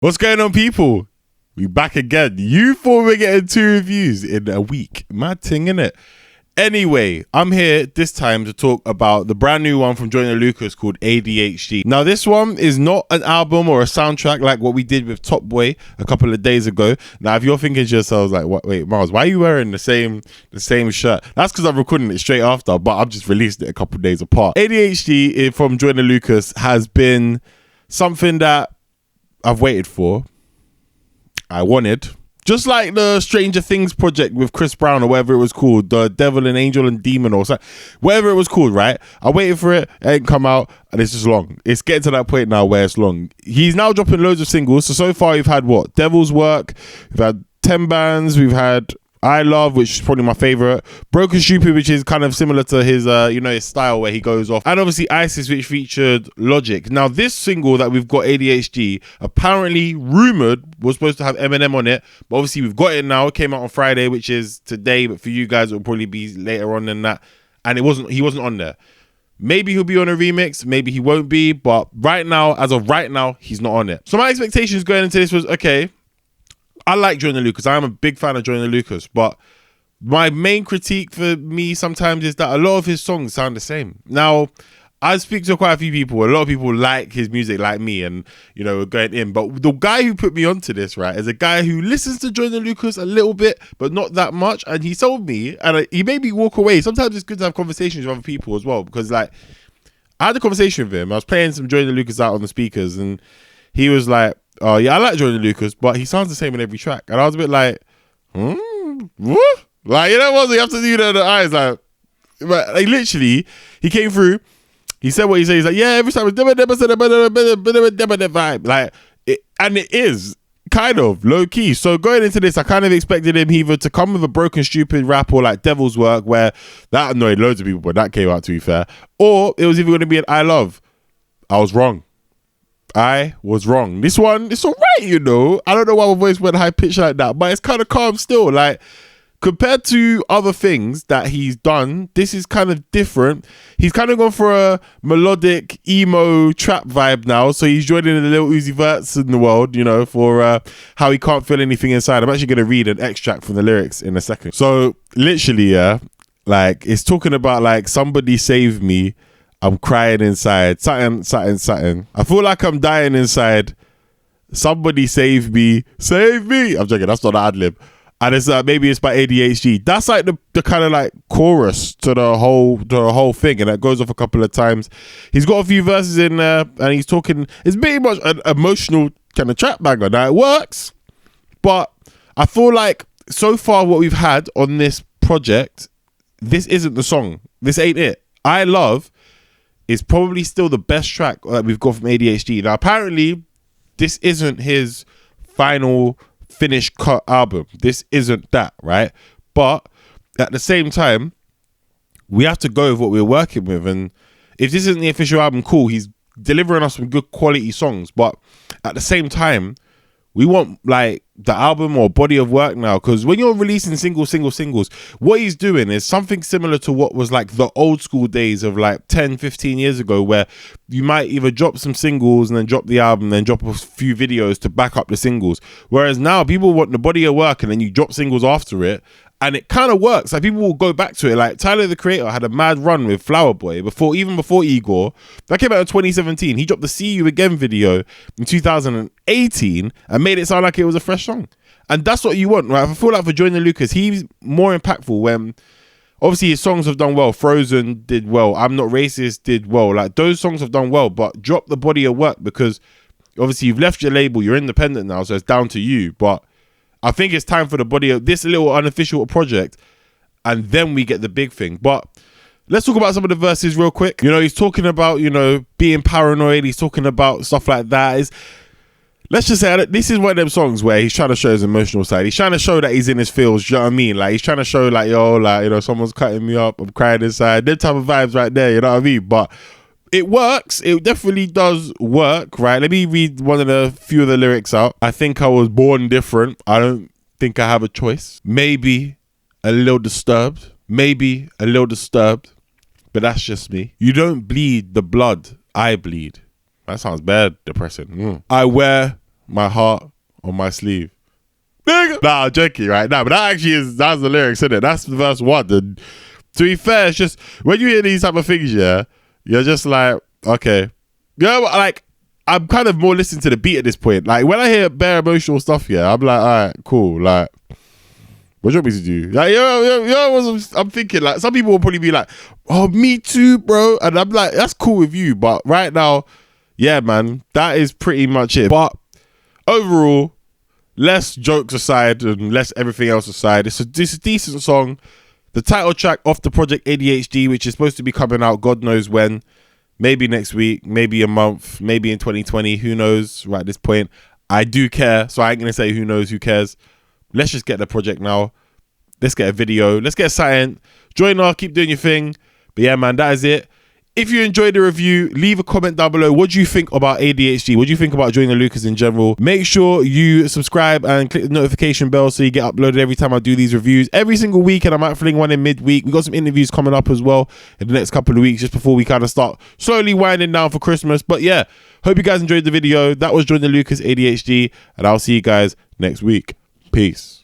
What's going on, people? We back again. You thought we're getting 2 reviews in a week. Mad thing, innit? Anyway, I'm here this time to talk about the brand new one from Joyner Lucas called ADHD. Now, this one is not an album or a soundtrack like what we did with Top Boy a couple of days ago. Now, if you're thinking to yourselves like, what, wait, Myles, why are you wearing the same shirt? That's because I'm recording it straight after, but I've just released it a couple of days apart. ADHD from Joyner Lucas has been something that I've waited for. I wanted. Just like the Stranger Things project with Chris Brown or whatever it was called, the Devil and Angel and Demon or something, whatever it was called, right? I waited for it, it ain't come out, and it's just long. It's getting to that point now where it's long. He's now dropping loads of singles. So far we've had what? Devil's Work, we've had 10 Bands, we've had I Love, which is probably my favorite, Broken Stupid, which is kind of similar to his his style where he goes off, and obviously Isis, which featured Logic. Now this single that we've got, ADHD, apparently rumored was supposed to have Eminem on it, but obviously we've got it now. It came out on Friday, which is today, but for you guys it will probably be later on than that, and he wasn't on there. Maybe he'll be on a remix, maybe he won't be, but right now, as of right now, he's not on it. So my expectations going into this was, okay, I like Joyner Lucas. I am a big fan of Joyner Lucas, but my main critique for me sometimes is that a lot of his songs sound the same. Now, I speak to quite a few people. A lot of people like his music like me, and, you know, we're going in. But the guy who put me onto this, right, is a guy who listens to Joyner Lucas a little bit, but not that much. And he told me, and he made me walk away. Sometimes it's good to have conversations with other people as well, because, like, I had a conversation with him. I was playing some Joyner Lucas out on the speakers, and he was like, oh yeah, I like Joyner Lucas, but he sounds the same in every track. And I was a bit like, what? Like, you know what? You have to do that in the eyes. Like literally, he came through, he said what he said. He's like, yeah, every time it's vibe. Like, and it is kind of low key. So going into this, I kind of expected him either to come with a Broken Stupid rap or like Devil's Work, where that annoyed loads of people, but that came out, to be fair. Or it was either going to be an I Love. I was wrong. This one, it's all right, you know. I don't know why my voice went high pitched like that, but it's kind of calm still. Like, compared to other things that he's done, this is kind of different. He's kind of gone for a melodic emo trap vibe now. So he's joining the Lil Uzi Verts in the world, you know, for how he can't feel anything inside. I'm actually going to read an extract from the lyrics in a second. So literally, yeah, like, it's talking about like, somebody save me, I'm crying inside, something. I feel like I'm dying inside. Somebody save me, save me. I'm joking, that's not an ad-lib. And it's maybe it's by ADHD. That's like the kind of like chorus to the whole thing, and that goes off a couple of times. He's got a few verses in there, and he's talking. It's pretty much an emotional kind of trap banger. Now it works, but I feel like so far what we've had on this project, this isn't the song. This ain't it. I Love is probably still the best track that we've got from ADHD. Now, apparently, this isn't his final finished cut album. This isn't that, right? But at the same time, we have to go with what we're working with. And if this isn't the official album, cool, he's delivering us some good quality songs. But at the same time, we want like the album or body of work now, because when you're releasing singles, what he's doing is something similar to what was like the old school days of like 10, 15 years ago, where you might either drop some singles and then drop the album, then drop a few videos to back up the singles. Whereas now people want the body of work and then you drop singles after it. And it kind of works. Like, people will go back to it. Like, Tyler, the Creator, had a mad run with Flower Boy even before Igor. That came out in 2017. He dropped the See You Again video in 2018 and made it sound like it was a fresh song. And that's what you want, right? I feel like for Joyner Lucas, he's more impactful when, obviously, his songs have done well. Frozen did well. I'm Not Racist did well. Like, those songs have done well, but drop the body of work, because obviously you've left your label. You're independent now, so it's down to you. But I think it's time for the body of this little unofficial project, and then we get the big thing. But let's talk about some of the verses real quick. You know, he's talking about, you know, being paranoid. He's talking about stuff like that. Let's just say this is one of them songs where he's trying to show his emotional side. He's trying to show that he's in his feels. Do you know what I mean? Like, he's trying to show like, yo, like, you know, someone's cutting me up, I'm crying inside. Them type of vibes right there, you know what I mean? But it works. It definitely does work, right? Let me read few of the lyrics out. I think I was born different. I don't think I have a choice. Maybe a little disturbed. But that's just me. You don't bleed the blood I bleed. That sounds bad, depressing. I wear my heart on my sleeve. Nigga. Nah, I'm joking, right? Nah, but that's the lyrics, isn't it? That's the verse 1. And to be fair, it's just, when you hear these type of things, yeah, you're just like, okay. Yeah, like, I'm kind of more listening to the beat at this point. Like, when I hear bare emotional stuff, yeah, I'm like, all right, cool. Like, what do you want me to do? Like, I'm thinking, like, some people will probably be like, oh, me too, bro. And I'm like, that's cool with you. But right now, yeah, man, that is pretty much it. But overall, less jokes aside and less everything else aside, it's a decent song. The title track off the project ADHD, which is supposed to be coming out God knows when. Maybe next week, maybe a month, maybe in 2020. Who knows right at this point. I do care, so I ain't going to say who knows, who cares. Let's just get the project now. Let's get a video. Let's get something. Joyner, keep doing your thing. But yeah, man, that is it. If you enjoyed the review, leave a comment down below. What do you think about ADHD? What do you think about Joyner Lucas in general? Make sure you subscribe and click the notification bell so you get uploaded every time I do these reviews. Every single week, and I might fling one in midweek. We've got some interviews coming up as well in the next couple of weeks, just before we kind of start slowly winding down for Christmas. But yeah, hope you guys enjoyed the video. That was Joyner Lucas ADHD, and I'll see you guys next week. Peace.